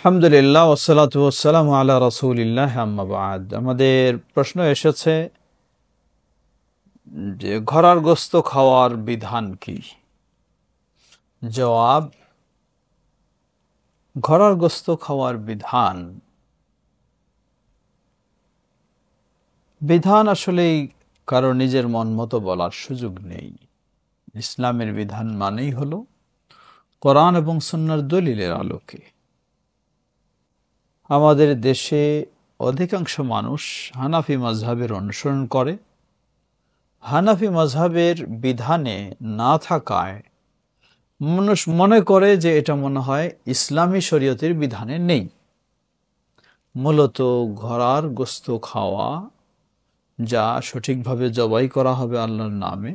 আলহামদুলিল্লাহ ওয়াসসালাতু ওয়াসসালামু আলা রাসূলিল্লাহ আম্মা বা'দ। আমাদের প্রশ্ন এসেছে যে ঘোড়ার গোশত খাওয়ার বিধান কি? জবাব, ঘোড়ার গোশত খাওয়ার বিধান আসলেই কারো নিজের মন মতো বলার সুযোগ নেই। ইসলামের বিধান মানেই হলো কোরআন এবং সুন্নাহর দলিলের আলোকে। আমাদের দেশে অধিকাংশ মানুষ হানাফি মাযহাবের অনুসরণ করে। হানাফি মাযহাবের বিধানে না থাকায় মানুষ মনে করে যে এটা মনে হয় ইসলামী শরীয়তের বিধানে নেই। মূলত ঘোড়ার গোশত খাওয়া, যা সঠিকভাবে জবাই করা হবে আল্লাহর নামে,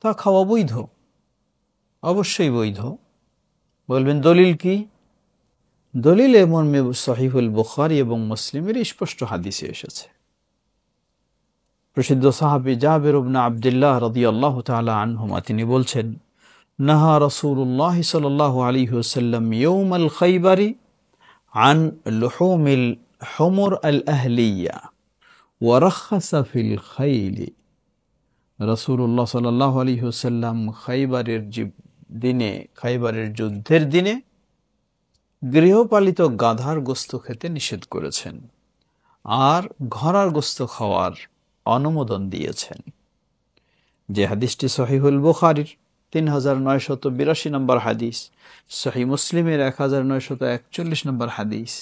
তা খাওয়া বৈধ, অবশ্যই বৈধ। বলবেন দলিল কি? দলিল মর্মে সহিহুল বুখারী এবং মুসলিমের স্পষ্ট হাদিসে এসেছে। প্রসিদ্ধ সাহাবী জাবের ইবনে আব্দুল্লাহ রাদিয়াল্লাহু তাআলা আনহুমা তিনি বলছেন, নাহা রাসূলুল্লাহ সাল্লাল্লাহু আলাইহি ওয়াসাল্লাম ইয়াউমাল খাইবারি আন লুহুমিল হুমুর আল আহলিয়া ওয়া রাখাসা ফিল খাইল। রাসূলুল্লাহ সাল্লাল্লাহু আলাইহি ওয়াসাল্লাম খাইবারের যুদ্ধের দিনে গৃহপালিত গাধার গোশত খেতে নিষেধ করেছেন আর ঘোড়ার গোশত খাওয়ার অনুমোদন দিয়েছেন। যে হাদিসটি সহিহুল বুখারীর 3982 নম্বর হাদিস, সহিহ মুসলিমের 1941 নম্বর হাদিস।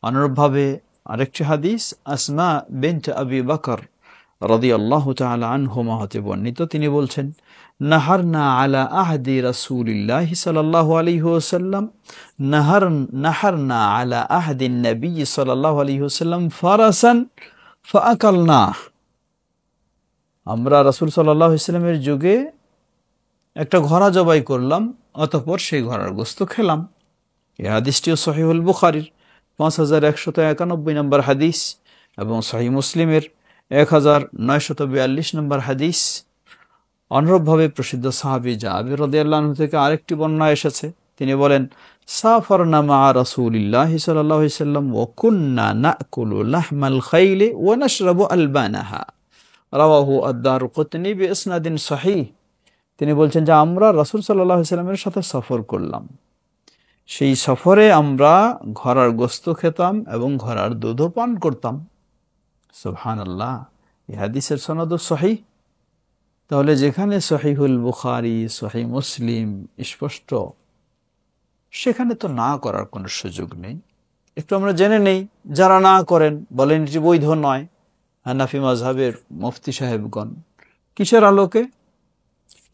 অনুরূপভাবে আরেকটি হাদিস আসমা বিনত আবি বকর রাদিয়াল্লাহু তাআলা আনহুমা হতে বর্ণিত। তিনি বলছেন, নাহারনা আলা আহদি রাসূলিল্লাহি সাল্লাল্লাহু আলাইহি ওয়াসাল্লাম নাহারনা আলা আহদিন নবী সাল্লাল্লাহু আলাইহি ওয়াসাল্লাম ফারাসান ফাআকালনা। আমরা রাসূল সাল্লাল্লাহু আলাইহি ওয়াসাল্লামের যুগে একটা ঘোড়া জবাই করলাম, অতঃপর সেই ঘোড়ার গোশত খেলাম। এই হাদিসটিও সহিহুল বুখারীর 5191 নম্বর হাদিস এবং সহিহ মুসলিমের 1942 নম্বর হাদিস। অনুরূপভাবে প্রসিদ্ধ সাহাবী জাবের রাদিয়াল্লাহু আনহু থেকে আরেকটি বর্ণনা এসেছে। তিনি বলেন, সাফারনা মা রাসূলিল্লাহি সাল্লাল্লাহু আলাইহি ওয়াসাল্লাম ওয়া কুননা নাকুলু লাহমাল খাইল ওয়া নাশরাবু আলবানাহা, রাওয়াহু আদ-দারকুতনি বিইসনাদিন সহিহ। তিনি বলছেন যে আমরা রাসূল সাল্লাল্লাহু আলাইহি ওয়াসাল্লামের সাথে সফর করলাম। সেই সফরে আমরা ঘোড়ার গোশত খেতাম এবং ঘোড়ার দুধও পান করতাম। সুবহানাল্লাহ, এই হাদিসের সনদ সহিহ। তাহলে যেখানে সহিহুল বুখারী, সহিহ মুসলিম স্পষ্ট, সেখানে তো না করার কোনো সুযোগ নেই। একটু আমরা জেনে নেই, যারা না করেন বলেন এটি বৈধ নয়, হানাফি মাযহাবের মুফতি সাহেবগণ কিসের আলোকে?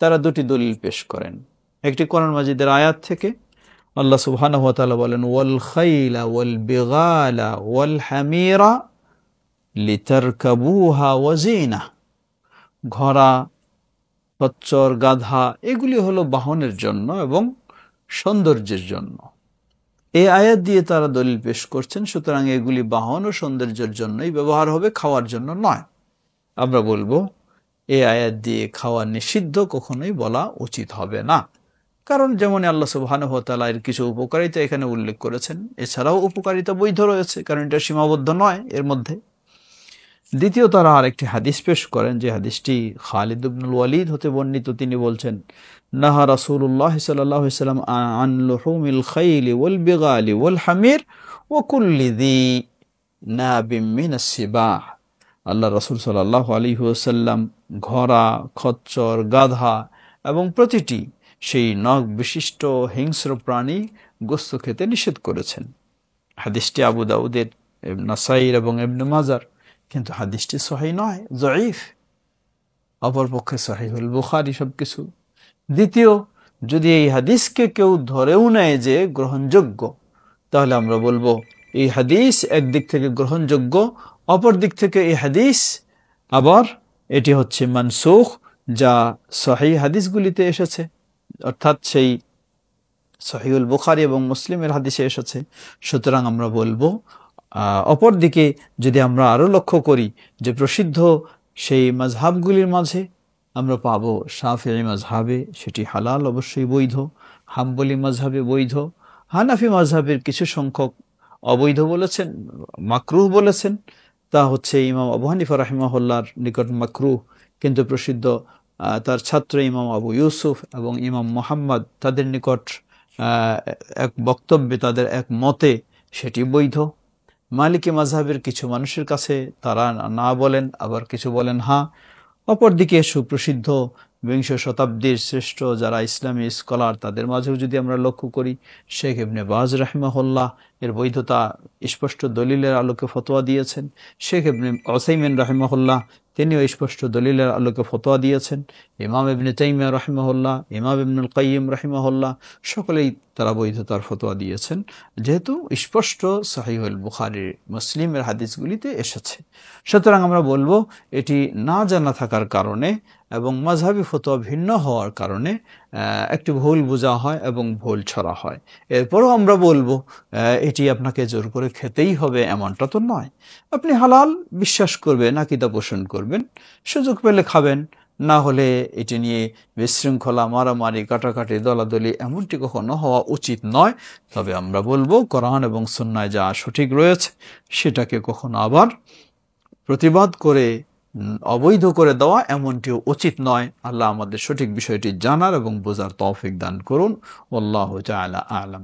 তারা দুটি দলিল পেশ করেন। একটি কোরআন মাজিদের আয়াত থেকে, আল্লাহ সুবহানাহু ওয়া তাআলা বলেন, ওয়াল খাইলা ওয়াল বিগালা ওয়াল হামিরা লিতারকাবুহা ওয়া জিনাহ। ঘোড়া, খচ্চর, গাধা এগুলি হলো বাহনের জন্য এবং সৌন্দর্যের জন্য। এই আয়াত দিয়ে তারা দলিল পেশ করছেন, সুতরাং এগুলি বাহন ও সৌন্দর্যের জন্যই ব্যবহার হবে, খাওয়ার জন্য নয়। আমরা বলবো এই আয়াত দিয়ে খাওয়া নিষিদ্ধ কখনোই বলা উচিত হবে না। কারণ যেমন আল্লাহ সুবহানাহু ওয়া তাআলা এর কিছু উপকারিতা এখানে উল্লেখ করেছেন, এছাড়াও উপকারিতা বৈধ রয়েছে, কারণ এটা সীমাবদ্ধ নয় এর মধ্যে। দ্বিতীয়, তারা আরেকটি হাদিস পেশ করেন, যে হাদিসটি খালিদ ইবনুল ওয়ালিদ হতে বর্ণিত। তিনি বলছেন, নাহা রাসূলুল্লাহ সাল্লাল্লাহু আলাইহি ওয়াসাল্লাম আন লুহুমিল খাইল ওয়াল বিগালি ওয়াল হামির ওয়া কুল্লি যী নাবিম মিনাস সিবাহ। আল্লাহ রাসূল সাল্লাল্লাহু আলাইহি ওয়াসাল্লাম ঘোড়া, খচ্চর, গাধা এবং প্রতিটি সেই নখ বিশিষ্ট হিংস্র প্রাণী গোশত খেতে নিষেধ করেছেন। হাদিসটি আবু দাউদের, নাসাঈর এবং ইবনে মাজার। কিন্তু হাদিসটি সহিহ নয়, যঈফ। অপরপক্ষে সহিহুল বুখারী সবকিছু। দ্বিতীয়, যদি এই হাদিসকে কেউ ধরেও নেয় যে গ্রহণযোগ্য, তাহলে আমরা বলবো এই হাদিস একদিক থেকে গ্রহণযোগ্য, অপর দিক থেকে এই হাদিস আবার এটি হচ্ছে মানসুখ, যা সহিহ হাদিসগুলিতে এসেছে, অর্থাৎ সেই সহিহুল বুখারী এবং মুসলিমের হাদিসে এসেছে। সুতরাং আমরা বলবো, অপর দিকে যদি আমরা আরো লক্ষ্য করি যে প্রসিদ্ধ সেই মাযহাবগুলির মাঝে আমরা পাবো শাফিঈ মাযহাবে সেটি হালাল, অবশ্যই বৈধ। হাম্বলি মাযহাবে বৈধ। হানাফি মাযহাবের কিছু সংখ্যক অবৈধ বলেছেন, মাকরুহ বলেছেন। তা হচ্ছে ইমাম আবু হানিফা রাহিমাহুল্লাহর নিকট মাকরুহ, কিন্তু প্রসিদ্ধ তার ছাত্র ইমাম আবু ইউসুফ এবং ইমাম মুহাম্মদ তাদের নিকট এক বক্তব্যে, তাদের এক মতে সেটি বৈধ। মালিকি মাযহাবের কিছু মানুষের কাছে তারা না বলেন, আবার কিছু বলেন হ্যাঁ। অপরদিকে সুপ্রসিদ্ধ বিংশ শতাব্দীর শ্রেষ্ঠ যারা ইসলামী স্কলার, তাদের মাঝেও যদি আমরা লক্ষ্য করি, শেখ ইবনে বাজ রাহিমাহুল্লাহ এর বৈধতা স্পষ্ট দলিলের আলোকে ফতোয়া দিয়েছেন। শেখ ইবনে উসাইমিন রাহিমাহুল্লাহ তিনিও স্পষ্ট দলিলের আলোকে ফতোয়া দিয়েছেন। ইমাম ইবনে তাইমিয়া রাহিমাহুল্লাহ, ইমাম ইবনুল কাইয়িম রাহিমাহুল্লাহ সকলেই তারা বৈধতার ফতোয়া দিয়েছেন, যেহেতু স্পষ্ট সহিহুল বুখারী মুসলিমের হাদিসগুলিতে এসেছে। সুতরাং আমরা বলবো এটি না জানা থাকার কারণে এবং মাযহাবী ফতোয়া ভিন্ন হওয়ার কারণে একটু ভুল বোঝা হয় এবং ভুল ছড়া হয়। এরপরও আমরা বলবো এটি আপনাকে জোর করে খেতেই হবে এমনটা তো নয়। আপনি হালাল বিশ্বাস করবেন, আকীদা পোষণ করবেন, সুযোগ পেলে খাবেন, না হলে এটি নিয়ে বিশৃঙ্খলা, মারামারি, কাটাকাটি, দলাদলি এমনটি কখনো হওয়া উচিত নয়। তবে আমরা বলবো কোরআন এবং সুন্নায় যা সঠিক রয়েছে সেটাকে কখনো আবার প্রতিবাদ করে অবৈধ করে দেওয়া এমনটিও উচিত নয়। আল্লাহ আমাদের সঠিক বিষয়টি জানার এবং বোঝার তৌফিক দান করুন। আল্লাহু তাআলা আ'লাম।